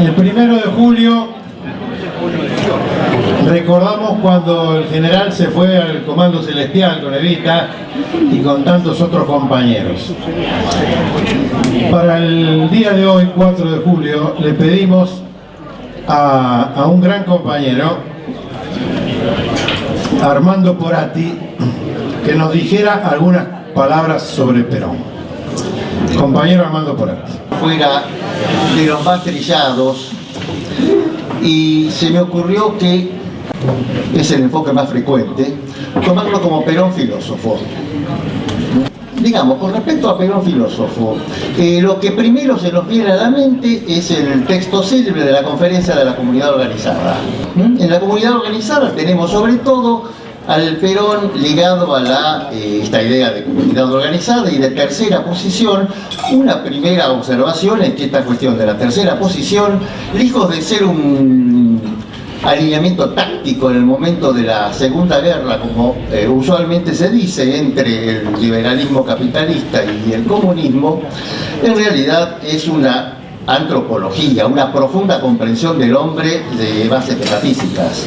El 1 de julio recordamos cuando el general se fue al Comando Celestial con Evita y con tantos otros compañeros. Para el día de hoy, 4 de julio, le pedimos a un gran compañero, Armando Porati, que nos dijera algunas palabras sobre Perón. Compañero Armando Porati. Fuera de los más trillados, y se me ocurrió que es el enfoque más frecuente, tomarlo como Perón filósofo. Digamos, con respecto a Perón filósofo, lo que primero se nos viene a la mente es el texto célebre de la Conferencia de la Comunidad Organizada. En la Comunidad Organizada tenemos sobre todo al Perón ligado a esta idea de comunidad organizada y de tercera posición. Una primera observación es que esta cuestión de la tercera posición, lejos de ser un alineamiento táctico en el momento de la Segunda Guerra, como usualmente se dice, entre el liberalismo capitalista y el comunismo, en realidad es una antropología, una profunda comprensión del hombre de bases metafísicas.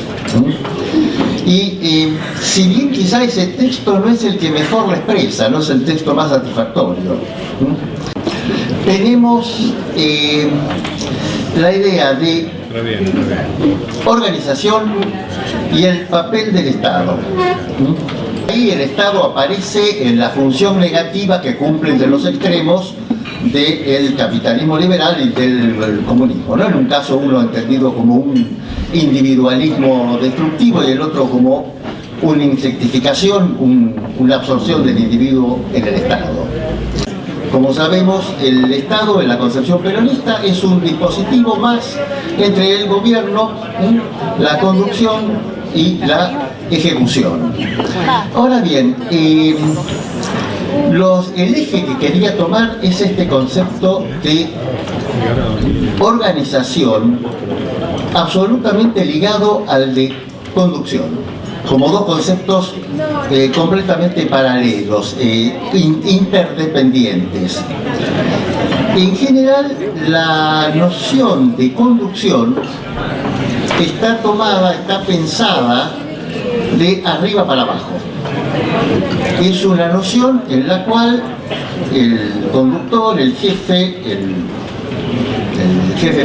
Y si bien quizá ese texto no es el que mejor lo expresa, no es el texto más satisfactorio, tenemos la idea de organización y el papel del Estado. Ahí el Estado aparece en la función negativa que cumplen de los extremos del capitalismo liberal y del comunismo, ¿no? En un caso uno entendido como un individualismo destructivo y el otro como una insectificación, una absorción del individuo en el Estado. Como sabemos, el Estado en la concepción peronista es un dispositivo más entre el gobierno, la conducción y la ejecución. Ahora bien, el eje que quería tomar es este concepto de organización absolutamente ligado al de conducción, como dos conceptos completamente paralelos, interdependientes. En general, la noción de conducción está pensada de arriba para abajo. Es una noción en la cual el conductor, el jefe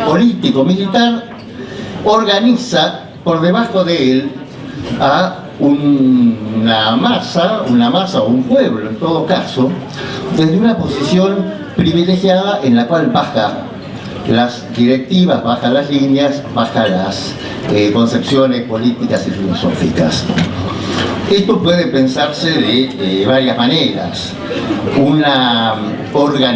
político militar, organiza por debajo de él a una masa o un pueblo, en todo caso, desde una posición privilegiada en la cual baja las directivas, baja las líneas, baja las concepciones políticas y filosóficas. Esto puede pensarse de varias maneras.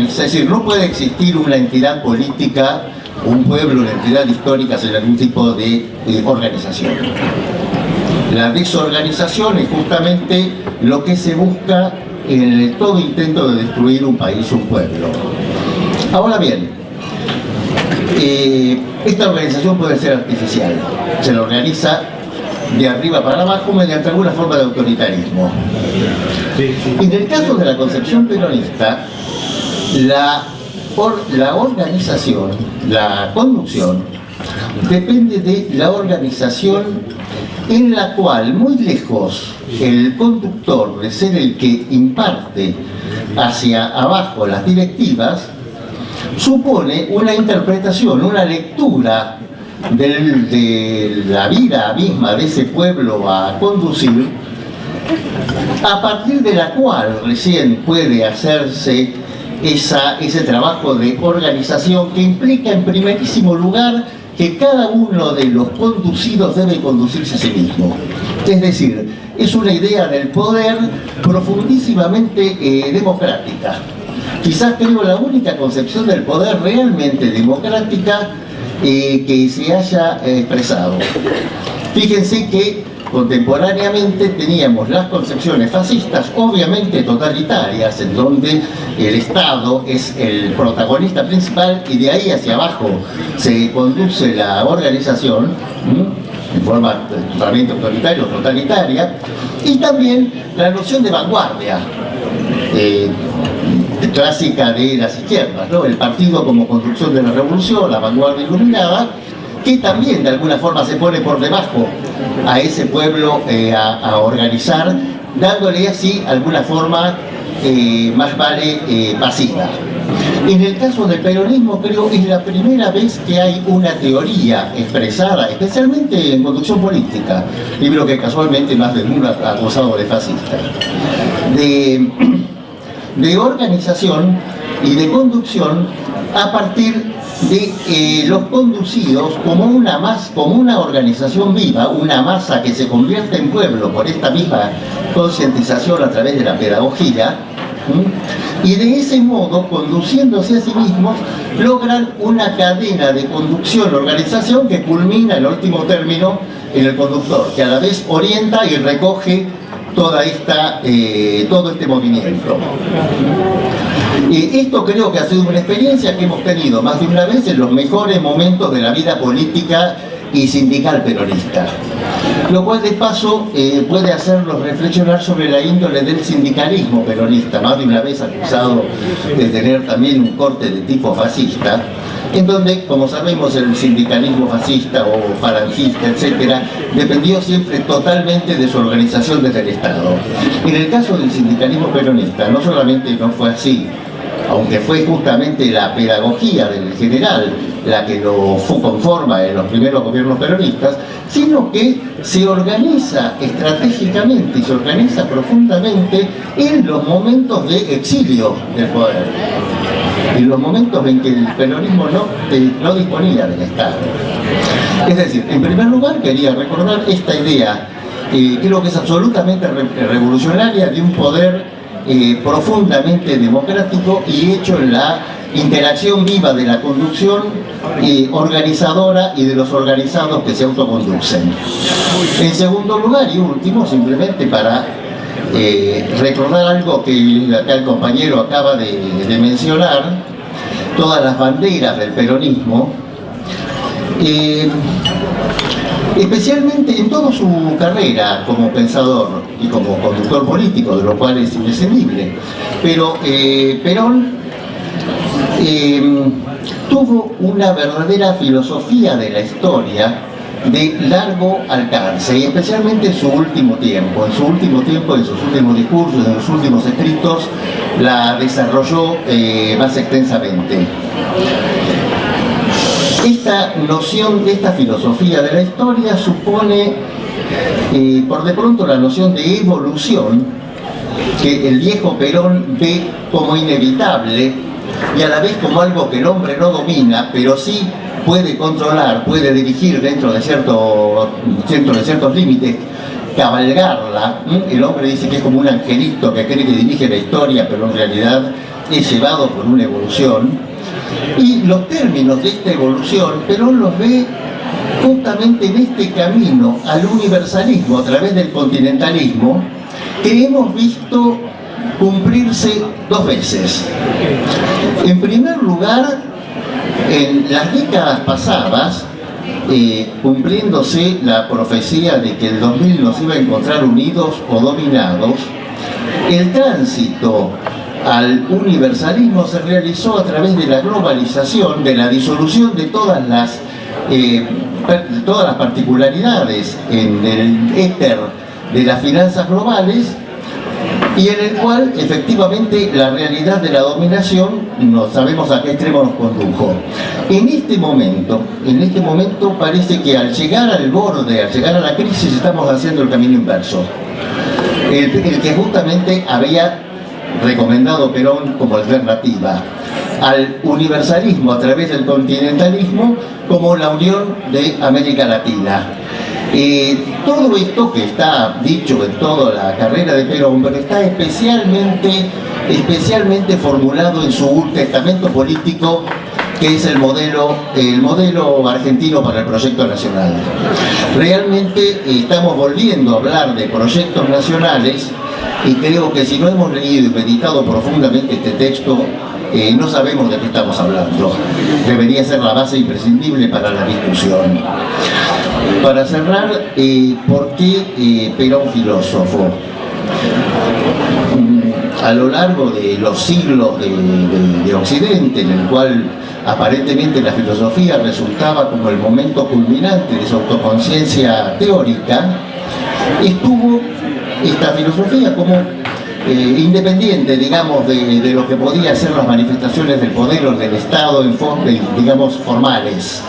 Es decir, no puede existir una entidad política, un pueblo, una entidad histórica sin algún tipo de organización. La desorganización es justamente lo que se busca en todo intento de destruir un país o un pueblo. Ahora bien, esta organización puede ser artificial. Se la organiza de arriba para abajo mediante alguna forma de autoritarismo. En el caso de la concepción peronista, la organización, la conducción, depende de la organización en la cual, muy lejos, el conductor de ser el que imparte hacia abajo las directivas, supone una interpretación, una lectura de la vida misma de ese pueblo a conducir, a partir de la cual recién puede hacerse ese trabajo de organización que implica en primerísimo lugar que cada uno de los conducidos debe conducirse a sí mismo. Es decir, es una idea del poder profundísimamente democrática. Quizás creo la única concepción del poder realmente democrática que se haya expresado. Fíjense que contemporáneamente teníamos las concepciones fascistas, obviamente totalitarias, en donde el Estado es el protagonista principal y de ahí hacia abajo se conduce la organización en forma totalmente autoritaria o totalitaria, y también la noción de vanguardia. clásica de las izquierdas, ¿no? El partido como construcción de la revolución, la vanguardia iluminada, que también de alguna forma se pone por debajo a ese pueblo a organizar, dándole así alguna forma más vale pasiva. En el caso del peronismo, creo que es la primera vez que hay una teoría expresada, especialmente en conducción política, libro que casualmente más de uno ha acusado de fascista, de organización y de conducción a partir de los conducidos como una organización viva, una masa que se convierte en pueblo por esta misma concientización a través de la pedagogía, y de ese modo, conduciéndose a sí mismos, logran una cadena de conducción, organización que culmina en último término en el conductor, que a la vez orienta y recoge todo este movimiento. Esto creo que ha sido una experiencia que hemos tenido más de una vez en los mejores momentos de la vida política y sindical peronista, lo cual de paso puede hacernos reflexionar sobre la índole del sindicalismo peronista, más de una vez acusado de tener también un corte de tipo fascista, en donde, como sabemos, el sindicalismo fascista o falangista, etcétera, dependió siempre totalmente de su organización desde el Estado. En el caso del sindicalismo peronista, no solamente no fue así, aunque fue justamente la pedagogía del general la que lo conforma en los primeros gobiernos peronistas, sino que se organiza estratégicamente y se organiza profundamente en los momentos de exilio del poder, en los momentos en que el peronismo no disponía del Estado. Es decir, en primer lugar quería recordar esta idea, creo que es absolutamente revolucionaria, de un poder profundamente democrático y hecho en la interacción viva de la conducción organizadora y de los organizados que se autoconducen. En segundo lugar y último, simplemente para recordar algo que acá el compañero acaba de mencionar, todas las banderas del peronismo, especialmente en toda su carrera como pensador y como conductor político, de lo cual es imprescindible. Pero Perón tuvo una verdadera filosofía de la historia de largo alcance, y especialmente en su último tiempo, en sus últimos discursos, en sus últimos escritos, la desarrolló más extensamente. Esta noción, esta filosofía de la historia supone, por de pronto, la noción de evolución que el viejo Perón ve como inevitable y a la vez como algo que el hombre no domina, pero sí puede controlar, puede dirigir dentro de ciertos límites, cabalgarla. El hombre dice que es como un angelito que cree que dirige la historia, pero en realidad es llevado por una evolución. Y los términos de esta evolución, Perón los ve justamente en este camino al universalismo a través del continentalismo, que hemos visto cumplirse dos veces. En primer lugar, en las décadas pasadas, cumpliéndose la profecía de que el 2000 nos iba a encontrar unidos o dominados, el tránsito al universalismo se realizó a través de la globalización, de la disolución de todas las particularidades en el éter de las finanzas globales, y en el cual efectivamente la realidad de la dominación no sabemos a qué extremo nos condujo. En este momento parece que al llegar al borde, al llegar a la crisis, estamos haciendo el camino inverso, el que justamente había recomendado Perón como alternativa al universalismo a través del continentalismo como la unión de América Latina. Todo esto que está dicho en toda la carrera de Perón, pero está especialmente formulado en su testamento político, que es el modelo argentino para el proyecto nacional. Realmente estamos volviendo a hablar de proyectos nacionales, y creo que si no hemos leído y meditado profundamente este texto, no sabemos de qué estamos hablando. Debería ser la base imprescindible para la discusión. Para cerrar, ¿por qué Perón filósofo? a lo largo de los siglos de Occidente, en el cual aparentemente la filosofía resultaba como el momento culminante de su autoconciencia teórica, estuvo esta filosofía como independiente, digamos, de lo que podía ser las manifestaciones del poder o del Estado en digamos, formales.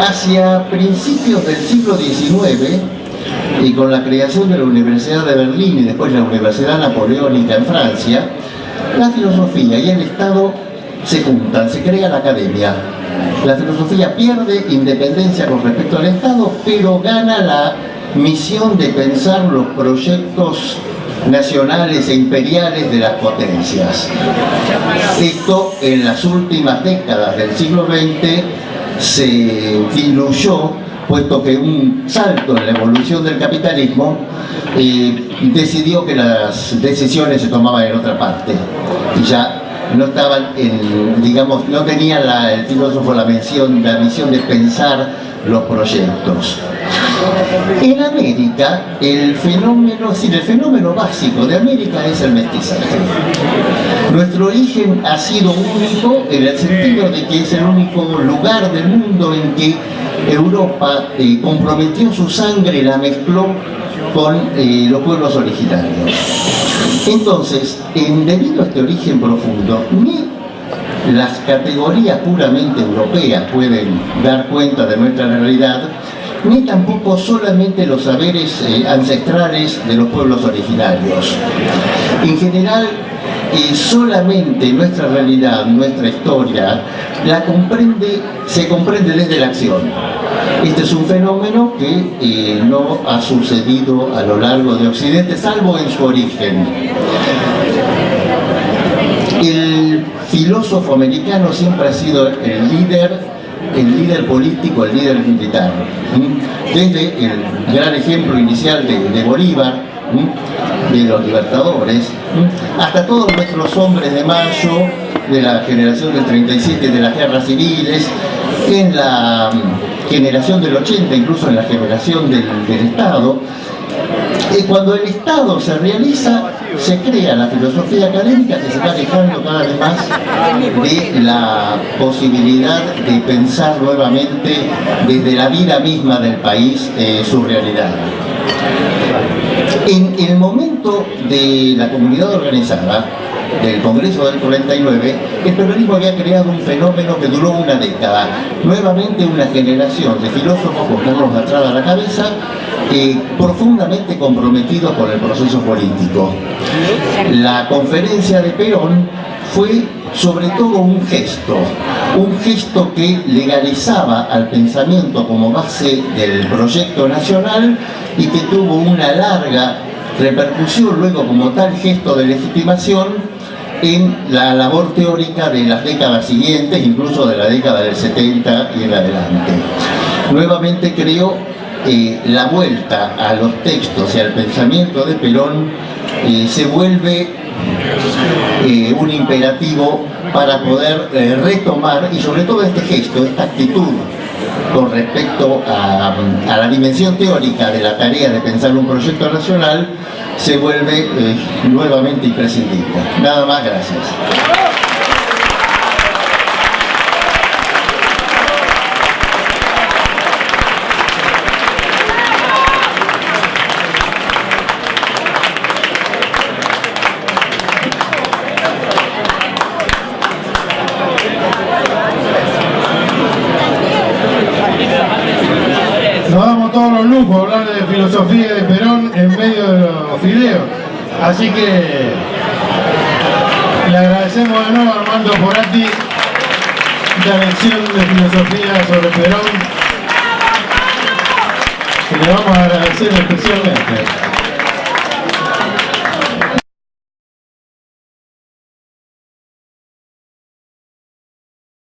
Hacia principios del siglo XIX, y con la creación de la Universidad de Berlín y después la Universidad Napoleónica en Francia, la filosofía y el Estado se juntan, se crea la academia. La filosofía pierde independencia con respecto al Estado, pero gana la misión de pensar los proyectos nacionales e imperiales de las potencias. Esto en las últimas décadas del siglo XX se diluyó, puesto que un salto en la evolución del capitalismo decidió que las decisiones se tomaban en otra parte y ya no estaban digamos, no tenía el filósofo la misión de pensar los proyectos. En América, el fenómeno básico de América es el mestizaje. Nuestro origen ha sido único en el sentido de que es el único lugar del mundo en que Europa comprometió su sangre y la mezcló con los pueblos originarios. Entonces, debido a este origen profundo, ni las categorías puramente europeas pueden dar cuenta de nuestra realidad, ni tampoco solamente los saberes ancestrales de los pueblos originarios. En general, solamente nuestra realidad, nuestra historia, se comprende desde la acción. Este es un fenómeno que no ha sucedido a lo largo de Occidente, salvo en su origen. El filósofo americano siempre ha sido el líder político, el líder militar. Desde el gran ejemplo inicial de Bolívar, de los libertadores, hasta todos nuestros hombres de mayo, de la generación del 37, de las guerras civiles, en la generación del 80, incluso en la generación del Estado. Cuando el Estado se realiza, se crea la filosofía académica que se va alejando cada vez más de la posibilidad de pensar nuevamente desde la vida misma del país su realidad. En el momento de la comunidad organizada, del Congreso del 49, el peronismo había creado un fenómeno que duró una década. Nuevamente una generación de filósofos con Carlos Atrada a la cabeza, profundamente comprometidos con el proceso político. La conferencia de Perón fue sobre todo un gesto que legalizaba al pensamiento como base del proyecto nacional y que tuvo una larga repercusión luego como tal gesto de legitimación en la labor teórica de las décadas siguientes, incluso de la década del 70 y en adelante. Nuevamente creo la vuelta a los textos y al pensamiento de Perón se vuelve un imperativo para poder retomar, y sobre todo este gesto, esta actitud con respecto a la dimensión teórica de la tarea de pensar un proyecto nacional, se vuelve nuevamente imprescindible. Nada más, gracias. Nos damos todos los lujos de hablar de filosofía de Perón en medio de los fideos. Así que le agradecemos de nuevo a Armando Porati la lección de filosofía sobre Perón, que le vamos a agradecer especialmente.